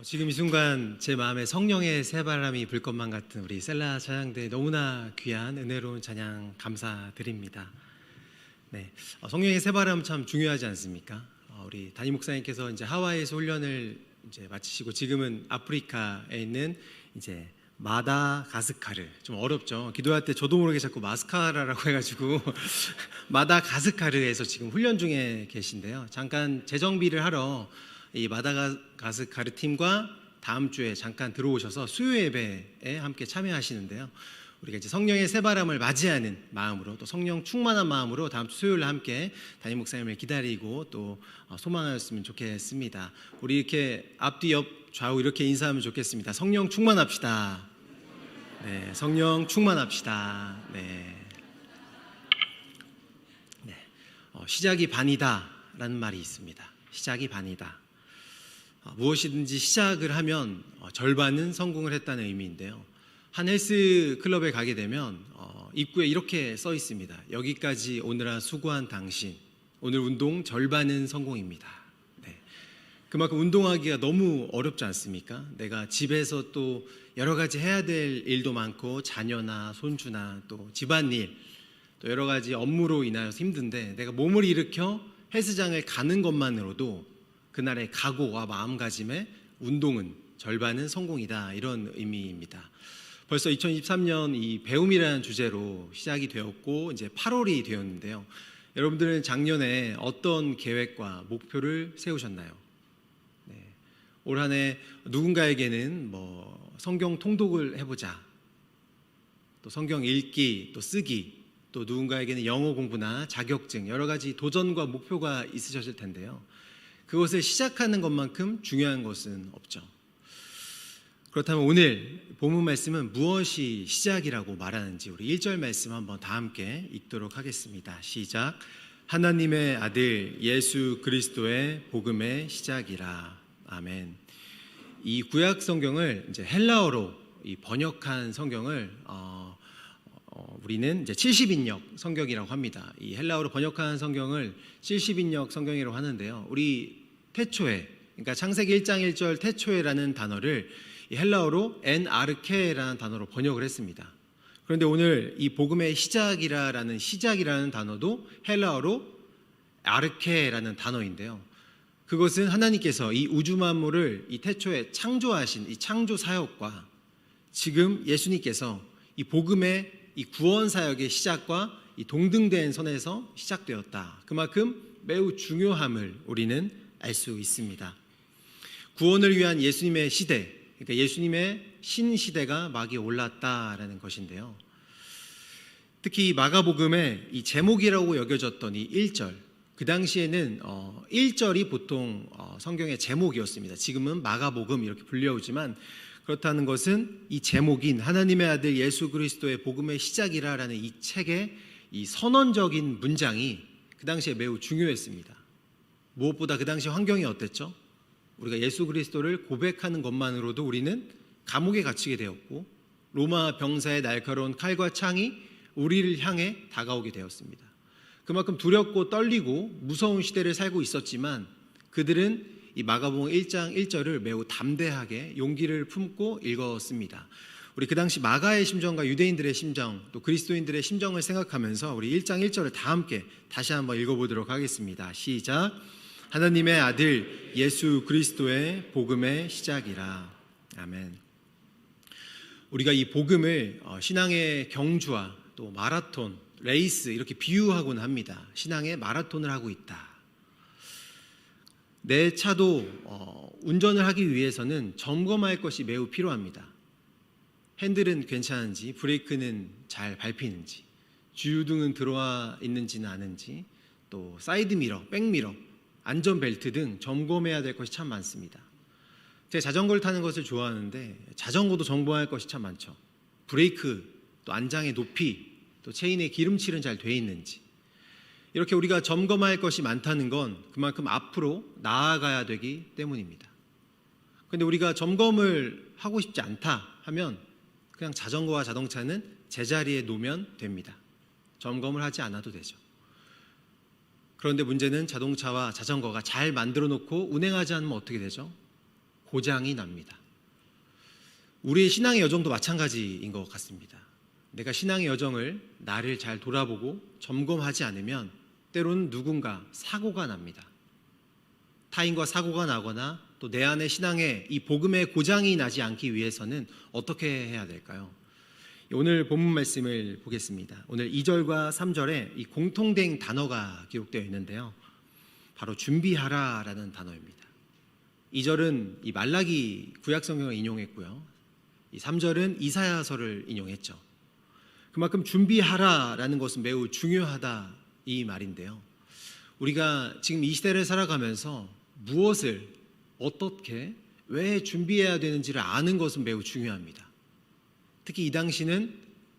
지금 이 순간 제 마음에 성령의 새바람이 불 것만 같은 우리 셀라 찬양대 너무나 귀한 은혜로운 찬양 감사드립니다. 네, 성령의 새바람 참 중요하지 않습니까? 우리 담임 목사님께서 이제 하와이에서 훈련을 이제 마치시고 지금은 아프리카에 있는 이제 마다가스카르, 좀 어렵죠. 기도할 때 저도 모르게 자꾸 마스카라라고 해가지고 마다가스카르에서 지금 훈련 중에 계신데요. 잠깐 재정비를 하러 이 마다가스카르 팀과 다음 주에 잠깐 들어오셔서 수요 예배에 함께 참여하시는데요. 우리가 이제 성령의 새바람을 맞이하는 마음으로 또 성령 충만한 마음으로 다음 주 수요일 함께 담임 목사님을 기다리고 또 소망하였으면 좋겠습니다. 우리 이렇게 앞뒤 옆 좌우 이렇게 인사하면 좋겠습니다. 성령 충만합시다. 네, 성령 충만합시다. 네. 시작이 반이다라는 말이 있습니다. 시작이 반이다. 무엇이든지 시작을 하면 절반은 성공을 했다는 의미인데요. 한 헬스 클럽에 가게 되면 입구에 이렇게 써 있습니다. 여기까지 오느라 수고한 당신, 오늘 운동 절반은 성공입니다. 네. 그만큼 운동하기가 너무 어렵지 않습니까? 내가 집에서 또 여러 가지 해야 될 일도 많고 자녀나 손주나 또 집안일 또 여러 가지 업무로 인하여서 힘든데 내가 몸을 일으켜 헬스장을 가는 것만으로도 그날의 각오와 마음가짐에 운동은 절반은 성공이다, 이런 의미입니다. 벌써 2023년 이 배움이라는 주제로 시작이 되었고 이제 8월이 되었는데요. 여러분들은 작년에 어떤 계획과 목표를 세우셨나요? 네. 올 한 해 누군가에게는 성경 통독을 해보자, 또 성경 읽기, 또 쓰기, 또 누군가에게는 영어 공부나 자격증, 여러 가지 도전과 목표가 있으셨을 텐데요. 그것을 시작하는 것만큼 중요한 것은 없죠. 그렇다면 오늘 본문 말씀은 무엇이 시작이라고 말하는지 우리 1절 말씀 한번 다 함께 읽도록 하겠습니다. 시작. 하나님의 아들 예수 그리스도의 복음의 시작이라. 아멘. 이 구약 성경을 이제 헬라어로 이 번역한 성경을 우리는 이제 70인역 성경이라고 합니다. 이 헬라어로 번역한 성경을 70인역 성경이라고 하는데요. 우리 태초에, 그러니까 창세기 1장 1절 태초에라는 단어를 이 헬라어로 엔아르케라는 단어로 번역을 했습니다. 그런데 오늘 이 복음의 시작이라는 단어도 헬라어로 아르케라는 단어인데요. 그것은 하나님께서 이 우주 만물을 이 태초에 창조하신 이 창조 사역과 지금 예수님께서 이 복음의 이 구원 사역의 시작과 이 동등된 선에서 시작되었다. 그만큼 매우 중요함을 우리는 알 수 있습니다. 구원을 위한 예수님의 시대, 그러니까 예수님의 신시대가 막이 올랐다라는 것인데요. 특히 마가복음의 이 제목이라고 여겨졌던 이 1절, 그 당시에는 1절이 보통 성경의 제목이었습니다. 지금은 마가복음 이렇게 불려오지만 그렇다는 것은 이 제목인 하나님의 아들 예수 그리스도의 복음의 시작이라는 이 책의 이 선언적인 문장이 그 당시에 매우 중요했습니다. 무엇보다 그 당시 환경이 어땠죠? 우리가 예수 그리스도를 고백하는 것만으로도 우리는 감옥에 갇히게 되었고 로마 병사의 날카로운 칼과 창이 우리를 향해 다가오게 되었습니다. 그만큼 두렵고 떨리고 무서운 시대를 살고 있었지만 그들은 이 마가복음 1장 1절을 매우 담대하게 용기를 품고 읽었습니다. 우리 그 당시 마가의 심정과 유대인들의 심정, 또 그리스도인들의 심정을 생각하면서 우리 1장 1절을 다 함께 다시 한번 읽어보도록 하겠습니다. 시작. 하나님의 아들 예수 그리스도의 복음의 시작이라. 아멘. 우리가 이 복음을 신앙의 경주와 또 마라톤, 레이스 이렇게 비유하곤 합니다. 신앙의 마라톤을 하고 있다. 내 차도 운전을 하기 위해서는 점검할 것이 매우 필요합니다. 핸들은 괜찮은지, 브레이크는 잘 밟히는지, 주유등은 들어와 있는지는 아는지, 또 사이드미러, 백미러, 안전벨트 등 점검해야 될 것이 참 많습니다. 제가 자전거를 타는 것을 좋아하는데 자전거도 점검할 것이 참 많죠. 브레이크, 또 안장의 높이, 또 체인의 기름칠은 잘 돼 있는지, 이렇게 우리가 점검할 것이 많다는 건 그만큼 앞으로 나아가야 되기 때문입니다. 그런데 우리가 점검을 하고 싶지 않다 하면 그냥 자전거와 자동차는 제자리에 놓으면 됩니다. 점검을 하지 않아도 되죠. 그런데 문제는 자동차와 자전거가 잘 만들어 놓고 운행하지 않으면 어떻게 되죠? 고장이 납니다. 우리의 신앙의 여정도 마찬가지인 것 같습니다. 내가 신앙의 여정을 나를 잘 돌아보고 점검하지 않으면 때로는 누군가 사고가 납니다. 타인과 사고가 나거나 또 내 안에 신앙에 이 복음의 고장이 나지 않기 위해서는 어떻게 해야 될까요? 오늘 본문 말씀을 보겠습니다. 오늘 2절과 3절에 이 공통된 단어가 기록되어 있는데요. 바로 준비하라라는 단어입니다. 2절은 이 말라기 구약 성경을 인용했고요. 이 3절은 이사야서를 인용했죠. 그만큼 준비하라라는 것은 매우 중요하다 이 말인데요. 우리가 지금 이 시대를 살아가면서 무엇을 어떻게 왜 준비해야 되는지를 아는 것은 매우 중요합니다. 특히 이 당시는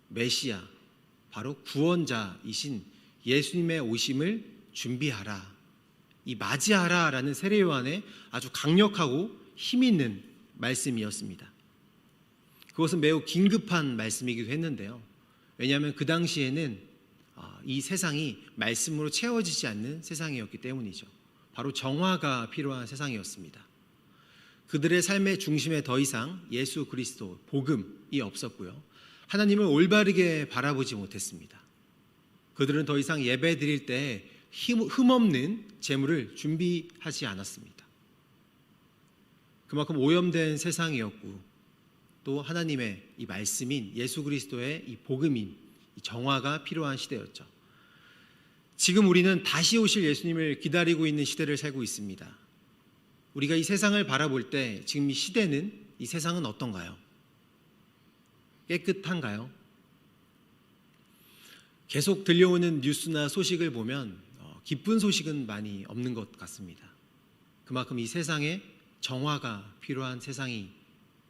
메시아, 바로 구원자이신 예수님의 오심을 준비하라, 이 맞이하라라는 세례 요한의 아주 강력하고 힘 있는 말씀이었습니다. 그것은 매우 긴급한 말씀이기도 했는데요. 왜냐하면 그 당시에는 이 세상이 말씀으로 채워지지 않는 세상이었기 때문이죠. 바로 정화가 필요한 세상이었습니다. 그들의 삶의 중심에 더 이상 예수 그리스도, 복음이 없었고요. 하나님을 올바르게 바라보지 못했습니다. 그들은 더 이상 예배 드릴 때 흠없는 제물을 준비하지 않았습니다. 그만큼 오염된 세상이었고 또 하나님의 이 말씀인 예수 그리스도의 이 복음인 이 정화가 필요한 시대였죠. 지금 우리는 다시 오실 예수님을 기다리고 있는 시대를 살고 있습니다. 우리가 이 세상을 바라볼 때 지금 이 시대는, 이 세상은 어떤가요? 깨끗한가요? 계속 들려오는 뉴스나 소식을 보면 기쁜 소식은 많이 없는 것 같습니다. 그만큼 이 세상에 정화가 필요한 세상이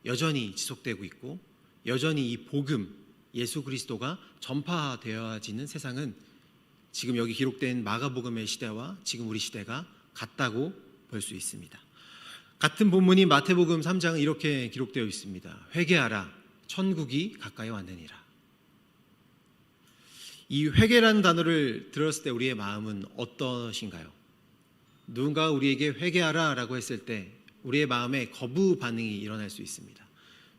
여전히 지속되고 있고 여전히 이 복음, 예수 그리스도가 전파되어지는 세상은 지금 여기 기록된 마가복음의 시대와 지금 우리 시대가 같다고 볼 수 있습니다. 같은 본문이 마태복음 3장은 이렇게 기록되어 있습니다. 회개하라, 천국이 가까이 왔느니라. 이 회개라는 단어를 들었을 때 우리의 마음은 어떠신가요? 누군가 우리에게 회개하라 라고 했을 때 우리의 마음에 거부 반응이 일어날 수 있습니다.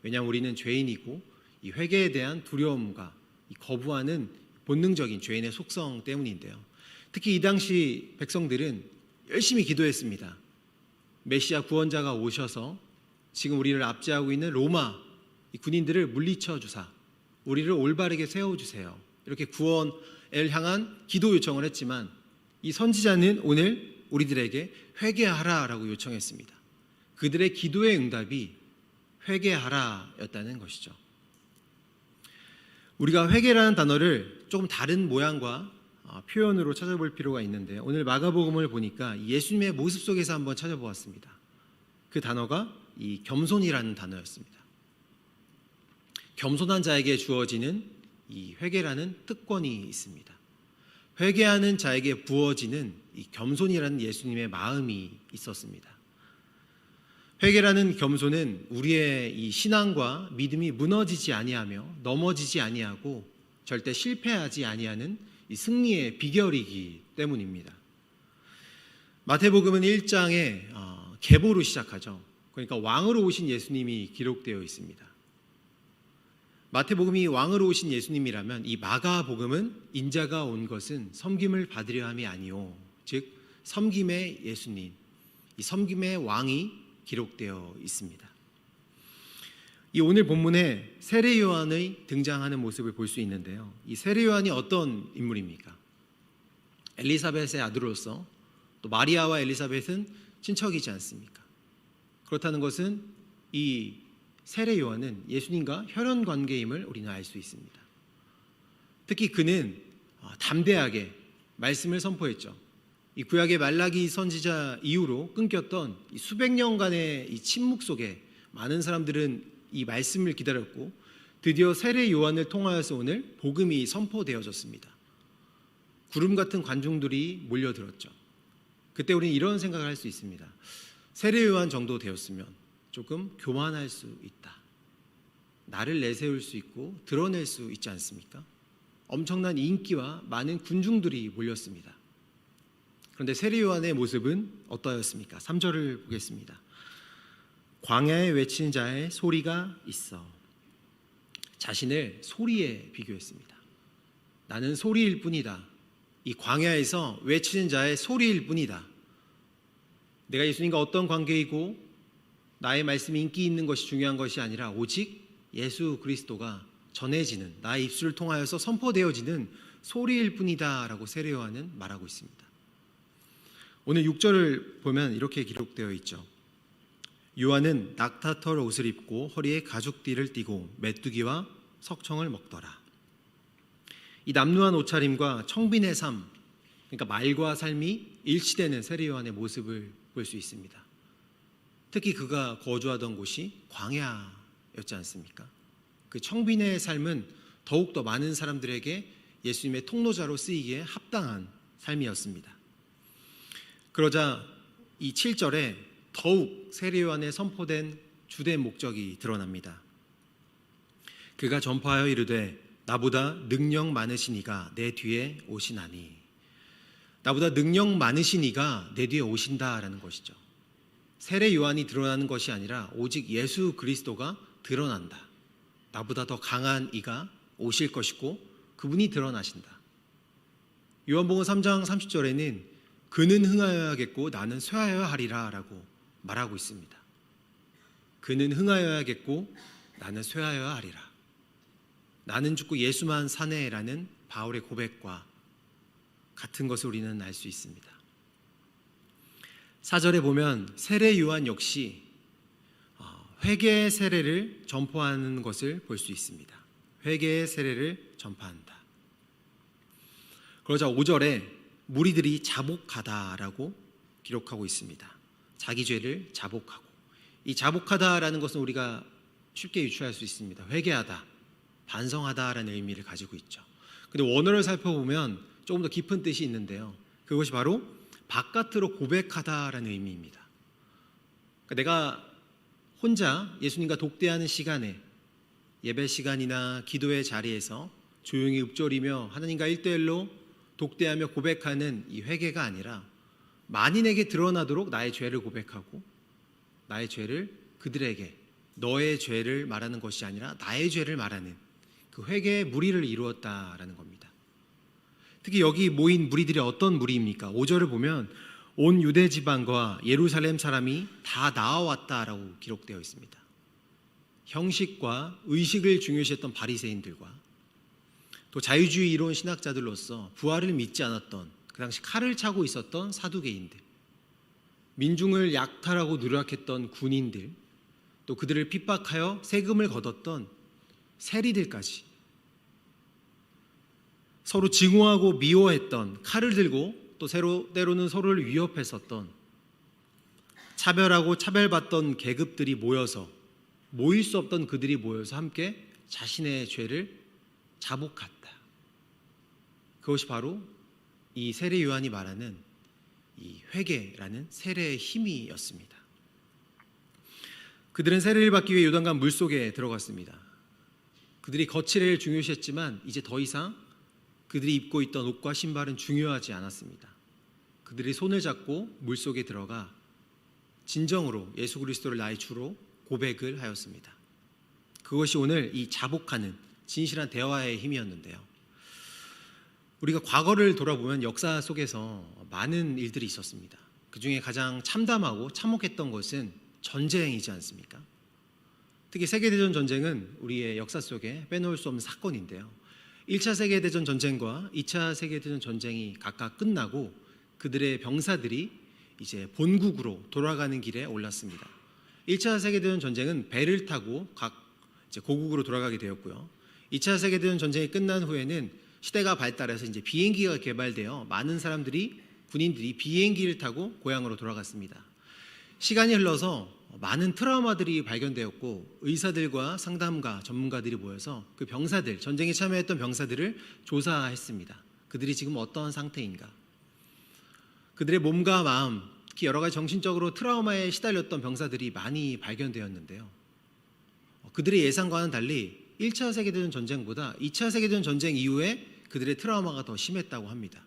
왜냐하면 우리는 죄인이고 이 회개에 대한 두려움과 이 거부하는 본능적인 죄인의 속성 때문인데요. 특히 이 당시 백성들은 열심히 기도했습니다. 메시아 구원자가 오셔서 지금 우리를 압제하고 있는 로마 이 군인들을 물리쳐 주사 우리를 올바르게 세워주세요. 이렇게 구원을 향한 기도 요청을 했지만 이 선지자는 오늘 우리들에게 회개하라라고 요청했습니다. 그들의 기도의 응답이 회개하라였다는 것이죠. 우리가 회개라는 단어를 조금 다른 모양과 표현으로 찾아볼 필요가 있는데 오늘 마가복음을 보니까 예수님의 모습 속에서 한번 찾아보았습니다. 그 단어가 이 겸손이라는 단어였습니다. 겸손한 자에게 주어지는 이 회개라는 특권이 있습니다. 회개하는 자에게 부어지는 이 겸손이라는 예수님의 마음이 있었습니다. 회개라는 겸손은 우리의 이 신앙과 믿음이 무너지지 아니하며 넘어지지 아니하고 절대 실패하지 아니하는 이 승리의 비결이기 때문입니다. 마태복음은 1장에 계보로 시작하죠. 그러니까 왕으로 오신 예수님이 기록되어 있습니다. 마태복음이 왕으로 오신 예수님이라면 이 마가복음은 인자가 온 것은 섬김을 받으려 함이 아니오, 즉 섬김의 예수님, 이 섬김의 왕이 기록되어 있습니다. 이 오늘 본문에 세례 요한의 등장하는 모습을 볼 수 있는데요. 이 세례 요한이 어떤 인물입니까? 엘리사벳의 아들로서 또 마리아와 엘리사벳은 친척이지 않습니까? 그렇다는 것은 이 세례 요한은 예수님과 혈연 관계임을 우리는 알 수 있습니다. 특히 그는 담대하게 말씀을 선포했죠. 이 구약의 말라기 선지자 이후로 끊겼던 이 수백 년간의 이 침묵 속에 많은 사람들은 이 말씀을 기다렸고 드디어 세례 요한을 통하여서 오늘 복음이 선포되어졌습니다. 구름 같은 관중들이 몰려들었죠. 그때 우리는 이런 생각을 할 수 있습니다. 세례 요한 정도 되었으면 조금 교만할 수 있다. 나를 내세울 수 있고 드러낼 수 있지 않습니까? 엄청난 인기와 많은 군중들이 몰렸습니다. 그런데 세례 요한의 모습은 어떠했습니까? 3절을 보겠습니다. 광야에 외치는 자의 소리가 있어. 자신을 소리에 비교했습니다. 나는 소리일 뿐이다. 이 광야에서 외치는 자의 소리일 뿐이다. 내가 예수님과 어떤 관계이고 나의 말씀이 인기 있는 것이 중요한 것이 아니라 오직 예수 그리스도가 전해지는, 나의 입술을 통하여서 선포되어지는 소리일 뿐이다 라고 세례 요한은 말하고 있습니다. 오늘 6절을 보면 이렇게 기록되어 있죠. 요한은 낙타털 옷을 입고 허리에 가죽띠를 띠고 메뚜기와 석청을 먹더라. 이 남루한 옷차림과 청빈의 삶, 그러니까 말과 삶이 일치되는 세례 요한의 모습을 볼 수 있습니다. 특히 그가 거주하던 곳이 광야였지 않습니까? 그 청빈의 삶은 더욱더 많은 사람들에게 예수님의 통로자로 쓰이기에 합당한 삶이었습니다. 그러자 이 7절에 더욱 세례 요한에 선포된 주된 목적이 드러납니다. 그가 전파하여 이르되 나보다 능력 많으신 이가 내 뒤에 오시나니. 나보다 능력 많으신 이가 내 뒤에 오신다라는 것이죠. 세례 요한이 드러나는 것이 아니라 오직 예수 그리스도가 드러난다. 나보다 더 강한 이가 오실 것이고 그분이 드러나신다. 요한복음 3장 30절에는 그는 흥하여야겠고 나는 쇠하여야 하리라 라고 말하고 있습니다. 그는 흥하여야겠고 나는 쇠하여야 하리라. 나는 죽고 예수만 사네라는 바울의 고백과 같은 것을 우리는 알 수 있습니다. 4절에 보면 세례 요한 역시 회개의 세례를 전파하는 것을 볼 수 있습니다. 회개의 세례를 전파한다. 그러자 5절에 무리들이 자복하다라고 기록하고 있습니다. 자기 죄를 자복하고, 이 자복하다라는 것은 우리가 쉽게 유추할 수 있습니다. 회개하다, 반성하다라는 의미를 가지고 있죠. 근데 원어를 살펴보면 조금 더 깊은 뜻이 있는데요. 그것이 바로 바깥으로 고백하다라는 의미입니다. 그러니까 내가 혼자 예수님과 독대하는 시간에, 예배 시간이나 기도의 자리에서 조용히 읊조리며 하나님과 1대1로 독대하며 고백하는 이 회개가 아니라 만인에게 드러나도록 나의 죄를 고백하고 나의 죄를 그들에게, 너의 죄를 말하는 것이 아니라 나의 죄를 말하는 그 회개의 무리를 이루었다라는 겁니다. 특히 여기 모인 무리들이 어떤 무리입니까? 5절을 보면 온 유대 지방과 예루살렘 사람이 다 나와왔다라고 기록되어 있습니다. 형식과 의식을 중요시했던 바리새인들과 또 자유주의 이론 신학자들로서 부활을 믿지 않았던, 그 당시 칼을 차고 있었던 사두개인들, 민중을 약탈하고 누락했던 군인들, 또 그들을 핍박하여 세금을 걷었던 세리들까지, 서로 증오하고 미워했던, 칼을 들고 또 때로는 서로를 위협했었던, 차별하고 차별받던 계급들이 모여서, 모일 수 없던 그들이 모여서 함께 자신의 죄를 자복했다. 그것이 바로 이 세례 요한이 말하는 이 회개라는 세례의 힘이었습니다. 그들은 세례를 받기 위해 요단강 물속에 들어갔습니다. 그들이 거칠애를 중요시했지만 이제 더 이상 그들이 입고 있던 옷과 신발은 중요하지 않았습니다. 그들이 손을 잡고 물속에 들어가 진정으로 예수 그리스도를 나의 주로 고백을 하였습니다. 그것이 오늘 이 자복하는 진실한 대화의 힘이었는데요. 우리가 과거를 돌아보면 역사 속에서 많은 일들이 있었습니다. 그 중에 가장 참담하고 참혹했던 것은 전쟁이지 않습니까? 특히 세계대전 전쟁은 우리의 역사 속에 빼놓을 수 없는 사건인데요. 1차 세계대전 전쟁과 2차 세계대전 전쟁이 각각 끝나고 그들의 병사들이 이제 본국으로 돌아가는 길에 올랐습니다. 1차 세계대전 전쟁은 배를 타고 각 이제 고국으로 돌아가게 되었고요. 2차 세계대전 전쟁이 끝난 후에는 시대가 발달해서 이제 비행기가 개발되어 많은 사람들이, 군인들이 비행기를 타고 고향으로 돌아갔습니다. 시간이 흘러서 많은 트라우마들이 발견되었고 의사들과 상담가, 전문가들이 모여서 그 병사들, 전쟁에 참여했던 병사들을 조사했습니다. 그들이 지금 어떤 상태인가, 그들의 몸과 마음, 특히 여러 가지 정신적으로 트라우마에 시달렸던 병사들이 많이 발견되었는데요. 그들의 예상과는 달리 1차 세계대전 전쟁보다 2차 세계대전 전쟁 이후에 그들의 트라우마가 더 심했다고 합니다.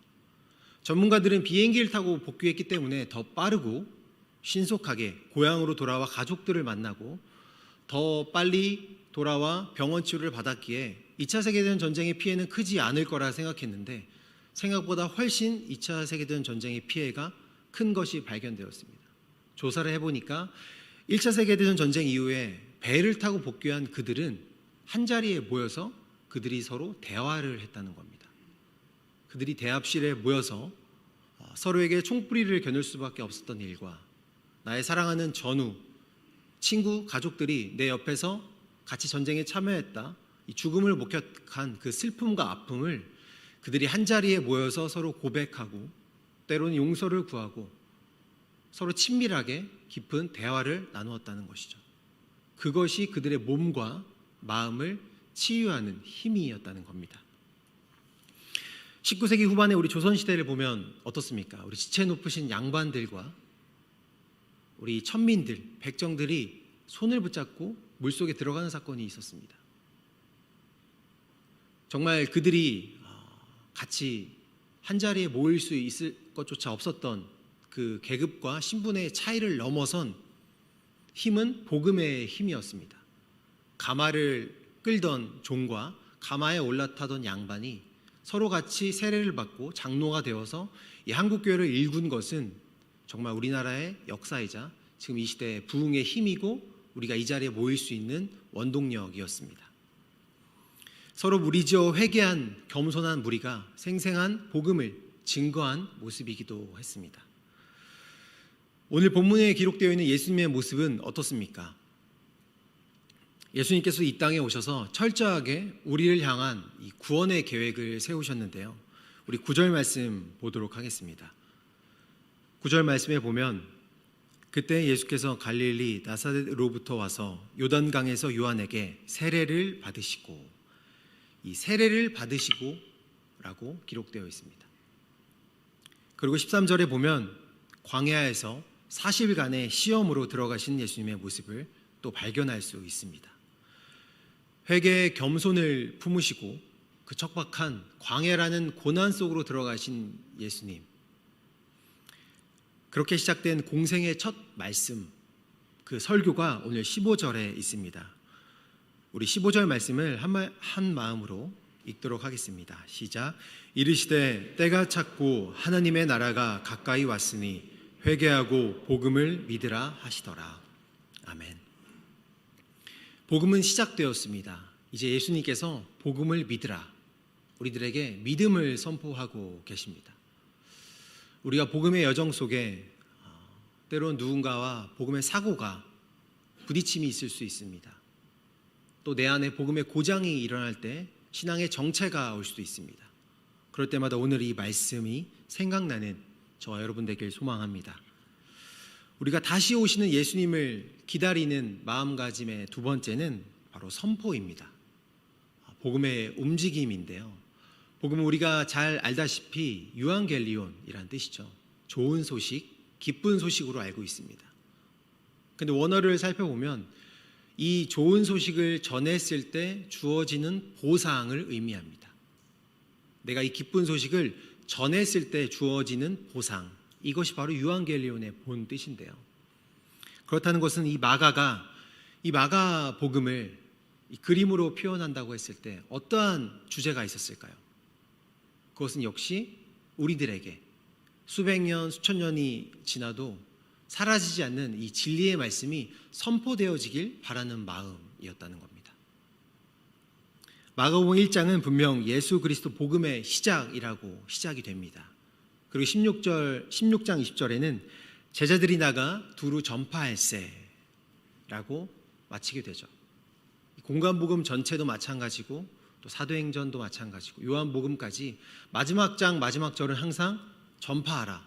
전문가들은 비행기를 타고 복귀했기 때문에 더 빠르고 신속하게 고향으로 돌아와 가족들을 만나고 더 빨리 돌아와 병원 치료를 받았기에 2차 세계대전 전쟁의 피해는 크지 않을 거라 생각했는데 생각보다 훨씬 2차 세계대전 전쟁의 피해가 큰 것이 발견되었습니다. 조사를 해보니까 1차 세계대전 전쟁 이후에 배를 타고 복귀한 그들은 한자리에 모여서 그들이 서로 대화를 했다는 겁니다. 그들이 대합실에 모여서 서로에게 총뿌리를 겨눌 수밖에 없었던 일과 나의 사랑하는 전우, 친구, 가족들이 내 옆에서 같이 전쟁에 참여했다, 이 죽음을 목격한 그 슬픔과 아픔을 그들이 한자리에 모여서 서로 고백하고 때로는 용서를 구하고 서로 친밀하게 깊은 대화를 나누었다는 것이죠. 그것이 그들의 몸과 마음을 치유하는 힘이었다는 겁니다. 19세기 후반에 우리 조선시대를 보면 어떻습니까? 우리 지체 높으신 양반들과 우리 천민들, 백정들이 손을 붙잡고 물속에 들어가는 사건이 있었습니다. 정말 그들이 같이 한자리에 모일 수 있을 것조차 없었던 그 계급과 신분의 차이를 넘어선 힘은 복음의 힘이었습니다. 가마를 끌던 종과 가마에 올라타던 양반이 서로 같이 세례를 받고 장로가 되어서 이 한국교회를 일군 것은 정말 우리나라의 역사이자 지금 이 시대의 부흥의 힘이고 우리가 이 자리에 모일 수 있는 원동력이었습니다. 서로 무리지어 회개한 겸손한 무리가 생생한 복음을 증거한 모습이기도 했습니다. 오늘 본문에 기록되어 있는 예수님의 모습은 어떻습니까? 예수님께서 이 땅에 오셔서 철저하게 우리를 향한 이 구원의 계획을 세우셨는데요. 우리 9절 말씀 보도록 하겠습니다. 9절 말씀에 보면 그때 예수께서 갈릴리 나사렛으로부터 와서 요단강에서 요한에게 세례를 받으시고, 이 세례를 받으시고 라고 기록되어 있습니다. 그리고 13절에 보면 광야에서 40일간의 시험으로 들어가신 예수님의 모습을 또 발견할 수 있습니다. 회개의 겸손을 품으시고 그 척박한 광야라는 고난 속으로 들어가신 예수님, 그렇게 시작된 공생의 첫 말씀, 그 설교가 오늘 15절에 있습니다. 우리 15절 말씀을 한 마음으로 읽도록 하겠습니다. 시작. 이르시되 때가 찼고 하나님의 나라가 가까이 왔으니 회개하고 복음을 믿으라 하시더라. 아멘. 복음은 시작되었습니다. 이제 예수님께서 복음을 믿으라, 우리들에게 믿음을 선포하고 계십니다. 우리가 복음의 여정 속에 때로는 누군가와 복음의 사고가 부딪힘이 있을 수 있습니다. 또 내 안에 복음의 고장이 일어날 때 신앙의 정체가 올 수도 있습니다. 그럴 때마다 오늘 이 말씀이 생각나는 저와 여러분 되길 소망합니다. 우리가 다시 오시는 예수님을 기다리는 마음가짐의 두 번째는 바로 선포입니다. 복음의 움직임인데요. 복음은 우리가 잘 알다시피 유앙겔리온이라는 뜻이죠. 좋은 소식, 기쁜 소식으로 알고 있습니다. 그런데 원어를 살펴보면 이 좋은 소식을 전했을 때 주어지는 보상을 의미합니다. 내가 이 기쁜 소식을 전했을 때 주어지는 보상, 이것이 바로 유앙겔리온의 본 뜻인데요. 그렇다는 것은 이 마가 복음을 이 그림으로 표현한다고 했을 때 어떠한 주제가 있었을까요? 그것은 역시 우리들에게 수백 년, 수천 년이 지나도 사라지지 않는 이 진리의 말씀이 선포되어지길 바라는 마음이었다는 겁니다. 마가복음 1장은 분명 예수 그리스도 복음의 시작이라고 시작이 됩니다. 그리고 16장 20절에는 제자들이 나가 두루 전파할세라고 마치게 되죠. 공관복음 전체도 마찬가지고 또 사도행전도 마찬가지고 요한복음까지 마지막 장 마지막 절은 항상 전파하라,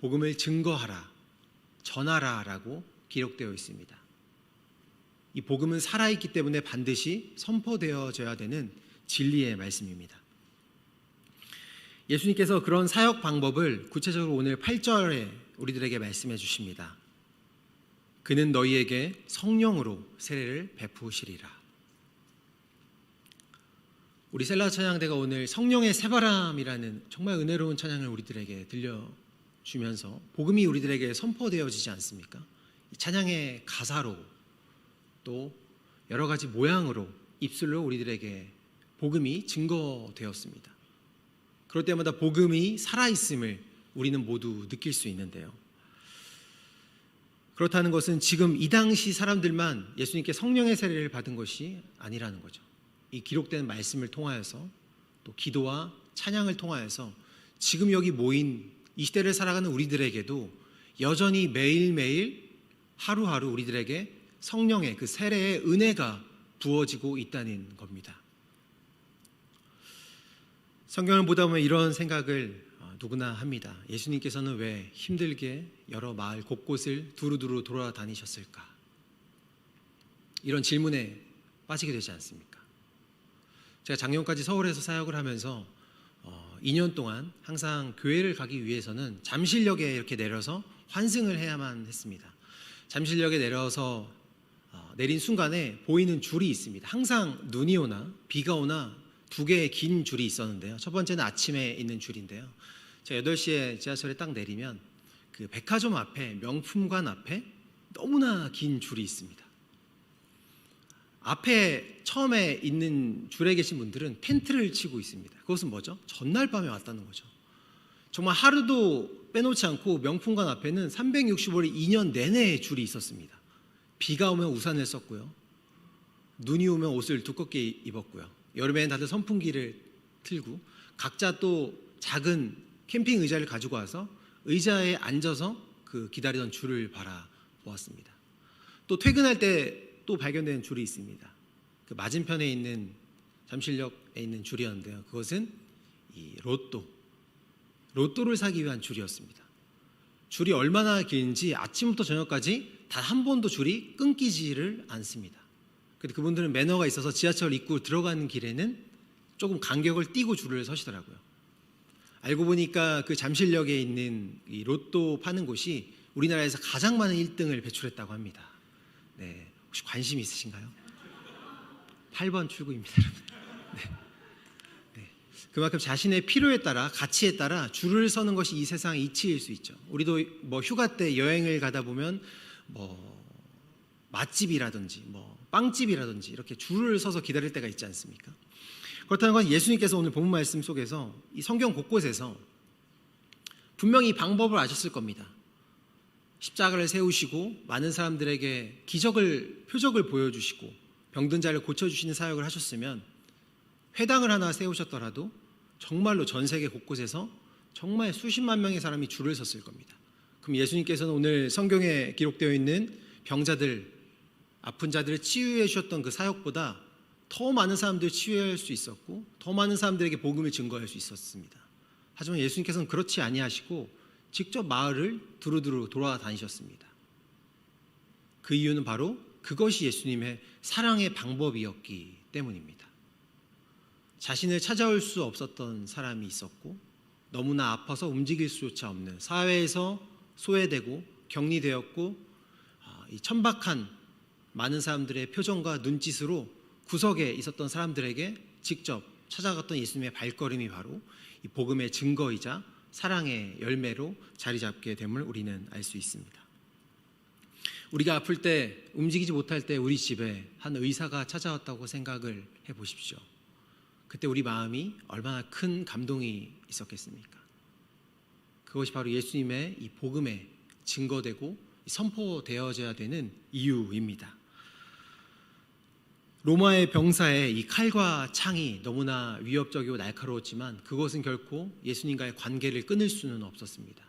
복음을 증거하라, 전하라라고 기록되어 있습니다. 이 복음은 살아있기 때문에 반드시 선포되어져야 되는 진리의 말씀입니다. 예수님께서 그런 사역 방법을 구체적으로 오늘 8절에 우리들에게 말씀해 주십니다. 그는 너희에게 성령으로 세례를 베푸시리라. 우리 셀라 찬양대가 오늘 성령의 새바람이라는 정말 은혜로운 찬양을 우리들에게 주면서 복음이 우리들에게 선포되어지지 않습니까? 찬양의 가사로 또 여러 가지 모양으로 입술로 우리들에게 복음이 증거되었습니다. 그럴 때마다 복음이 살아있음을 우리는 모두 느낄 수 있는데요. 그렇다는 것은 지금 이 당시 사람들만 예수님께 성령의 세례를 받은 것이 아니라는 거죠. 이 기록된 말씀을 통하여서 또 기도와 찬양을 통하여서 지금 여기 모인 이 시대를 살아가는 우리들에게도 여전히 매일매일 하루하루 우리들에게 성령의 그 세례의 은혜가 부어지고 있다는 겁니다. 성경을 보다 보면 이런 생각을 누구나 합니다. 예수님께서는 왜 힘들게 여러 마을 곳곳을 두루두루 돌아다니셨을까? 이런 질문에 빠지게 되지 않습니까? 제가 작년까지 서울에서 사역을 하면서 2년 동안 항상 교회를 가기 위해서는 잠실역에 이렇게 내려서 환승을 해야만 했습니다. 잠실역에 내려서 내린 순간에 보이는 줄이 있습니다. 항상 눈이 오나 비가 오나 두 개의 긴 줄이 있었는데요. 첫 번째는 아침에 있는 줄인데요. 제가 8시에 지하철에 딱 내리면 그 백화점 앞에, 명품관 앞에 너무나 긴 줄이 있습니다. 앞에 처음에 있는 줄에 계신 분들은 텐트를 치고 있습니다. 그것은 뭐죠? 전날 밤에 왔다는 거죠. 정말 하루도 빼놓지 않고 명품관 앞에는 365일 2년 내내 줄이 있었습니다. 비가 오면 우산을 썼고요. 눈이 오면 옷을 두껍게 입었고요. 여름에는 다들 선풍기를 틀고 각자 또 작은 캠핑 의자를 가지고 와서 의자에 앉아서 그 기다리던 줄을 바라보았습니다. 또 퇴근할 때 또 발견된 줄이 있습니다. 그 맞은편에 있는 잠실역에 있는 줄이었는데요. 그것은 이 로또를 사기 위한 줄이었습니다. 줄이 얼마나 긴지 아침부터 저녁까지 단 한 번도 줄이 끊기지를 않습니다. 근데 그분들은 매너가 있어서 지하철 입구 들어가는 길에는 조금 간격을 띄고 줄을 서시더라고요. 알고 보니까 그 잠실역에 있는 이 로또 파는 곳이 우리나라에서 가장 많은 1등을 배출했다고 합니다. 네, 혹시 관심 있으신가요? 8번 출구입니다, 여러분. 네. 그만큼 자신의 필요에 따라 가치에 따라 줄을 서는 것이 이 세상 이치일 수 있죠. 우리도 뭐 휴가 때 여행을 가다 보면 뭐 맛집이라든지 뭐 빵집이라든지 이렇게 줄을 서서 기다릴 때가 있지 않습니까? 그렇다는 건 예수님께서 오늘 본문 말씀 속에서 이 성경 곳곳에서 분명히 방법을 아셨을 겁니다. 십자가를 세우시고 많은 사람들에게 표적을 보여주시고 병든 자를 고쳐주시는 사역을 하셨으면 회당을 하나 세우셨더라도 정말로 전 세계 곳곳에서 정말 수십만 명의 사람이 줄을 섰을 겁니다. 그럼 예수님께서는 오늘 성경에 기록되어 있는 병자들, 아픈 자들을 치유해 주셨던 그 사역보다 더 많은 사람들을 치유할 수 있었고 더 많은 사람들에게 복음을 증거할 수 있었습니다. 하지만 예수님께서는 그렇지 아니하시고 직접 마을을 두루두루 돌아다니셨습니다. 그 이유는 바로 그것이 예수님의 사랑의 방법이었기 때문입니다. 자신을 찾아올 수 없었던 사람이 있었고 너무나 아파서 움직일 수조차 없는 사회에서 소외되고 격리되었고 이 천박한 많은 사람들의 표정과 눈짓으로 구석에 있었던 사람들에게 직접 찾아갔던 예수님의 발걸음이 바로 이 복음의 증거이자 사랑의 열매로 자리 잡게 됨을 우리는 알 수 있습니다. 우리가 아플 때 움직이지 못할 때 우리 집에 한 의사가 찾아왔다고 생각을 해보십시오. 그때 우리 마음이 얼마나 큰 감동이 있었겠습니까? 그것이 바로 예수님의 이 복음에 증거되고 선포되어져야 되는 이유입니다. 로마의 병사의 이 칼과 창이 너무나 위협적이고 날카로웠지만 그것은 결코 예수님과의 관계를 끊을 수는 없었습니다.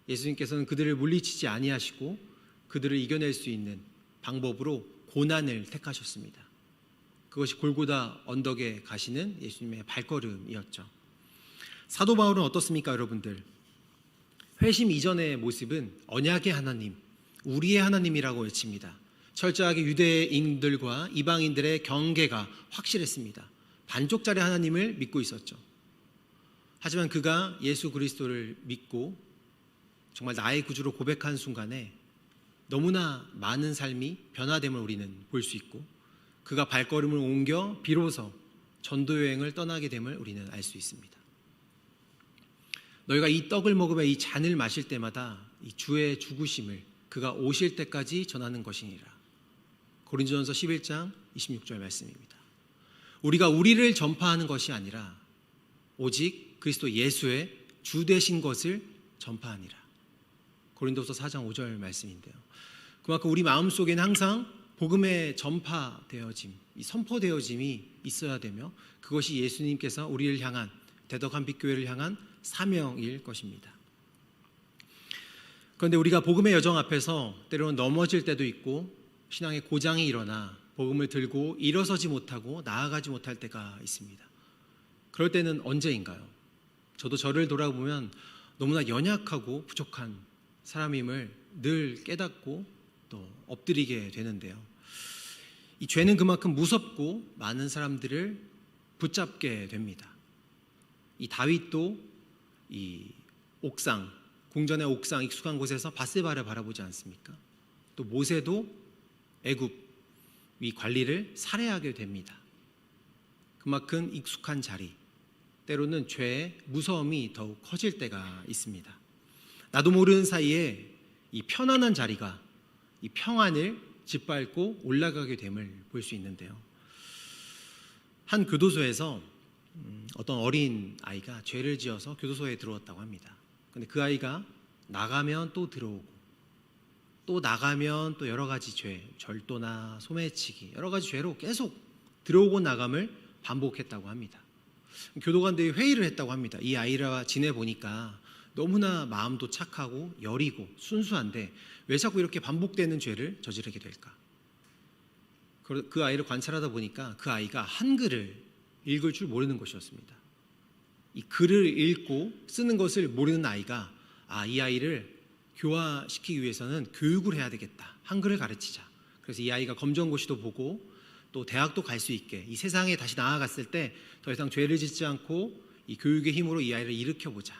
예수님께서는 그들을 물리치지 아니하시고 그들을 이겨낼 수 있는 방법으로 고난을 택하셨습니다. 그것이 골고다 언덕에 가시는 예수님의 발걸음이었죠. 사도 바울은 어떻습니까, 여러분들? 회심 이전의 모습은 언약의 하나님, 우리의 하나님이라고 외칩니다. 철저하게 유대인들과 이방인들의 경계가 확실했습니다. 반쪽짜리 하나님을 믿고 있었죠. 하지만 그가 예수 그리스도를 믿고 정말 나의 구주로 고백한 순간에 너무나 많은 삶이 변화됨을 우리는 볼 수 있고 그가 발걸음을 옮겨 비로소 전도 여행을 떠나게 됨을 우리는 알 수 있습니다. 너희가 이 떡을 먹으며 이 잔을 마실 때마다 이 주의 죽으심을 그가 오실 때까지 전하는 것이니라. 고린도전서 11장 26절 말씀입니다. 우리가 우리를 전파하는 것이 아니라 오직 그리스도 예수의 주 되신 것을 전파하니라. 고린도서 4장 5절 말씀인데요. 그만큼 우리 마음속에는 항상 복음의 전파되어짐, 이 선포되어짐이 있어야 되며 그것이 예수님께서 우리를 향한 대덕한 빛교회를 향한 사명일 것입니다. 그런데 우리가 복음의 여정 앞에서 때로는 넘어질 때도 있고 신앙의 고장이 일어나 복음을 들고 일어서지 못하고 나아가지 못할 때가 있습니다. 그럴 때는 언제인가요? 저도 저를 돌아보면 너무나 연약하고 부족한 사람임을 늘 깨닫고 또 엎드리게 되는데요. 이 죄는 그만큼 무섭고 많은 사람들을 붙잡게 됩니다. 이 다윗도 이 옥상, 궁전의 옥상 익숙한 곳에서 밧세바를 바라보지 않습니까? 또 모세도 애굽 이 관리를 살해하게 됩니다. 그만큼 익숙한 자리, 때로는 죄의 무서움이 더욱 커질 때가 있습니다. 나도 모르는 사이에 이 편안한 자리가 이 평안을 짓밟고 올라가게 됨을 볼 수 있는데요. 한 교도소에서 어떤 어린 아이가 죄를 지어서 교도소에 들어왔다고 합니다. 근데 그 아이가 나가면 또 들어오고 또 나가면 또 여러 가지 죄, 절도나 소매치기 여러 가지 죄로 계속 들어오고 나감을 반복했다고 합니다. 교도관들이 회의를 했다고 합니다. 이 아이와 지내보니까 너무나 마음도 착하고 여리고 순수한데 왜 자꾸 이렇게 반복되는 죄를 저지르게 될까? 그 아이를 관찰하다 보니까 그 아이가 한글을 읽을 줄 모르는 것이었습니다. 이 글을 읽고 쓰는 것을 모르는 아이가 이 아이를 교화시키기 위해서는 교육을 해야 되겠다. 한글을 가르치자. 그래서 이 아이가 검정고시도 보고 또 대학도 갈 수 있게 이 세상에 다시 나아갔을 때 더 이상 죄를 짓지 않고 이 교육의 힘으로 이 아이를 일으켜보자.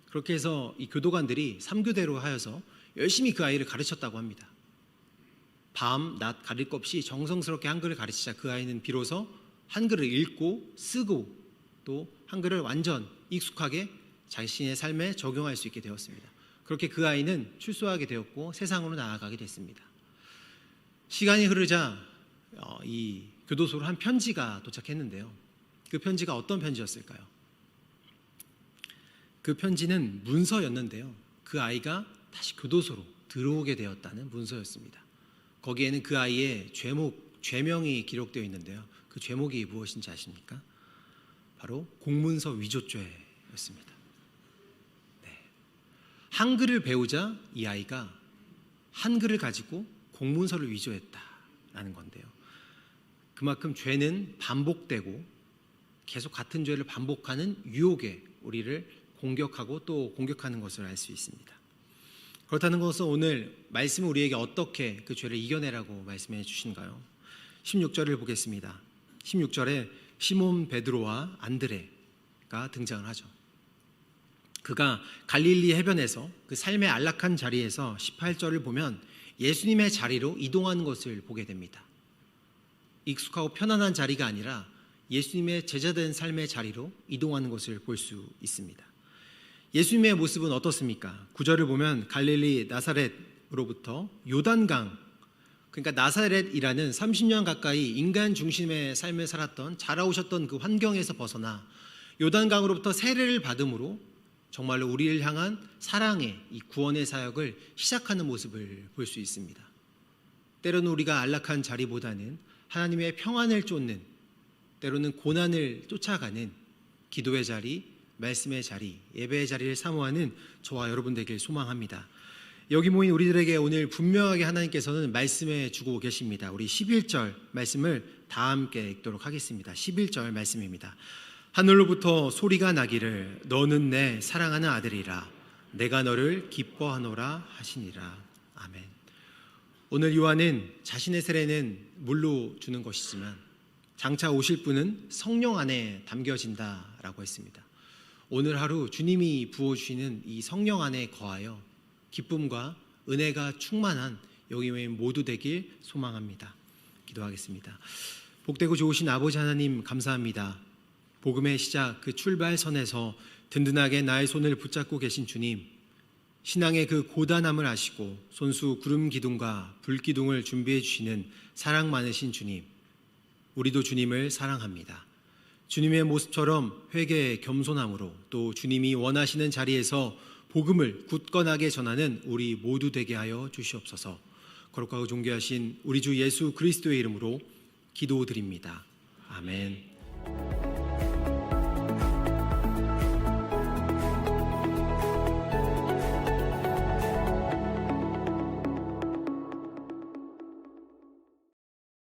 그렇게 해서 이 교도관들이 3교대로 하여서 열심히 그 아이를 가르쳤다고 합니다. 밤, 낮 가릴 것 없이 정성스럽게 한글을 가르치자 그 아이는 비로소 한글을 읽고 쓰고 또 한글을 완전 익숙하게 자신의 삶에 적용할 수 있게 되었습니다. 그렇게 그 아이는 출소하게 되었고 세상으로 나아가게 됐습니다. 시간이 흐르자 이 교도소로 한 편지가 도착했는데요. 그 편지가 어떤 편지였을까요? 그 편지는 문서였는데요. 그 아이가 다시 교도소로 들어오게 되었다는 문서였습니다. 거기에는 그 아이의 죄명이 기록되어 있는데요. 그 죄목이 무엇인지 아십니까? 바로 공문서 위조죄였습니다. 네. 한글을 배우자 이 아이가 한글을 가지고 공문서를 위조했다라는 건데요. 그만큼 죄는 반복되고 계속 같은 죄를 반복하는 유혹에 우리를 공격하고 또 공격하는 것을 알 수 있습니다. 그렇다는 것은 오늘 말씀은 우리에게 어떻게 그 죄를 이겨내라고 말씀해 주신가요? 16절을 보겠습니다. 16절에 시몬 베드로와 안드레가 등장을 하죠. 그가 갈릴리 해변에서 그 삶의 안락한 자리에서 18절을 보면 예수님의 자리로 이동하는 것을 보게 됩니다. 익숙하고 편안한 자리가 아니라 예수님의 제자된 삶의 자리로 이동하는 것을 볼 수 있습니다. 예수님의 모습은 어떻습니까? 9절을 보면 갈릴리 나사렛으로부터 요단강, 그러니까 나사렛이라는 30년 가까이 인간 중심의 삶을 살았던 자라오셨던 그 환경에서 벗어나 요단강으로부터 세례를 받음으로 정말로 우리를 향한 사랑의 이 구원의 사역을 시작하는 모습을 볼 수 있습니다. 때로는 우리가 안락한 자리보다는 하나님의 평안을 쫓는, 때로는 고난을 쫓아가는 기도의 자리, 말씀의 자리, 예배의 자리를 사모하는 저와 여러분 되길 소망합니다. 여기 모인 우리들에게 오늘 분명하게 하나님께서는 말씀해 주고 계십니다. 우리 11절 말씀을 다 함께 읽도록 하겠습니다. 11절 말씀입니다. 하늘로부터 소리가 나기를 너는 내 사랑하는 아들이라 내가 너를 기뻐하노라 하시니라. 아멘. 오늘 요한은 자신의 세례는 물로 주는 것이지만 장차 오실 분은 성령 안에 담겨진다라고 했습니다. 오늘 하루 주님이 부어주시는 이 성령 안에 거하여 기쁨과 은혜가 충만한 여기 모인 모두 되길 소망합니다. 기도하겠습니다. 복되고 좋으신 아버지 하나님 감사합니다. 복음의 시작, 그 출발선에서 든든하게 나의 손을 붙잡고 계신 주님, 신앙의 그 고단함을 아시고 손수 구름 기둥과 불 기둥을 준비해 주시는 사랑 많으신 주님, 우리도 주님을 사랑합니다. 주님의 모습처럼 회개의 겸손함으로 또 주님이 원하시는 자리에서 복음을 굳건하게 전하는 우리 모두 되게 하여 주시옵소서. 거룩하고 존귀하신 우리 주 예수 그리스도의 이름으로 기도드립니다. 아멘.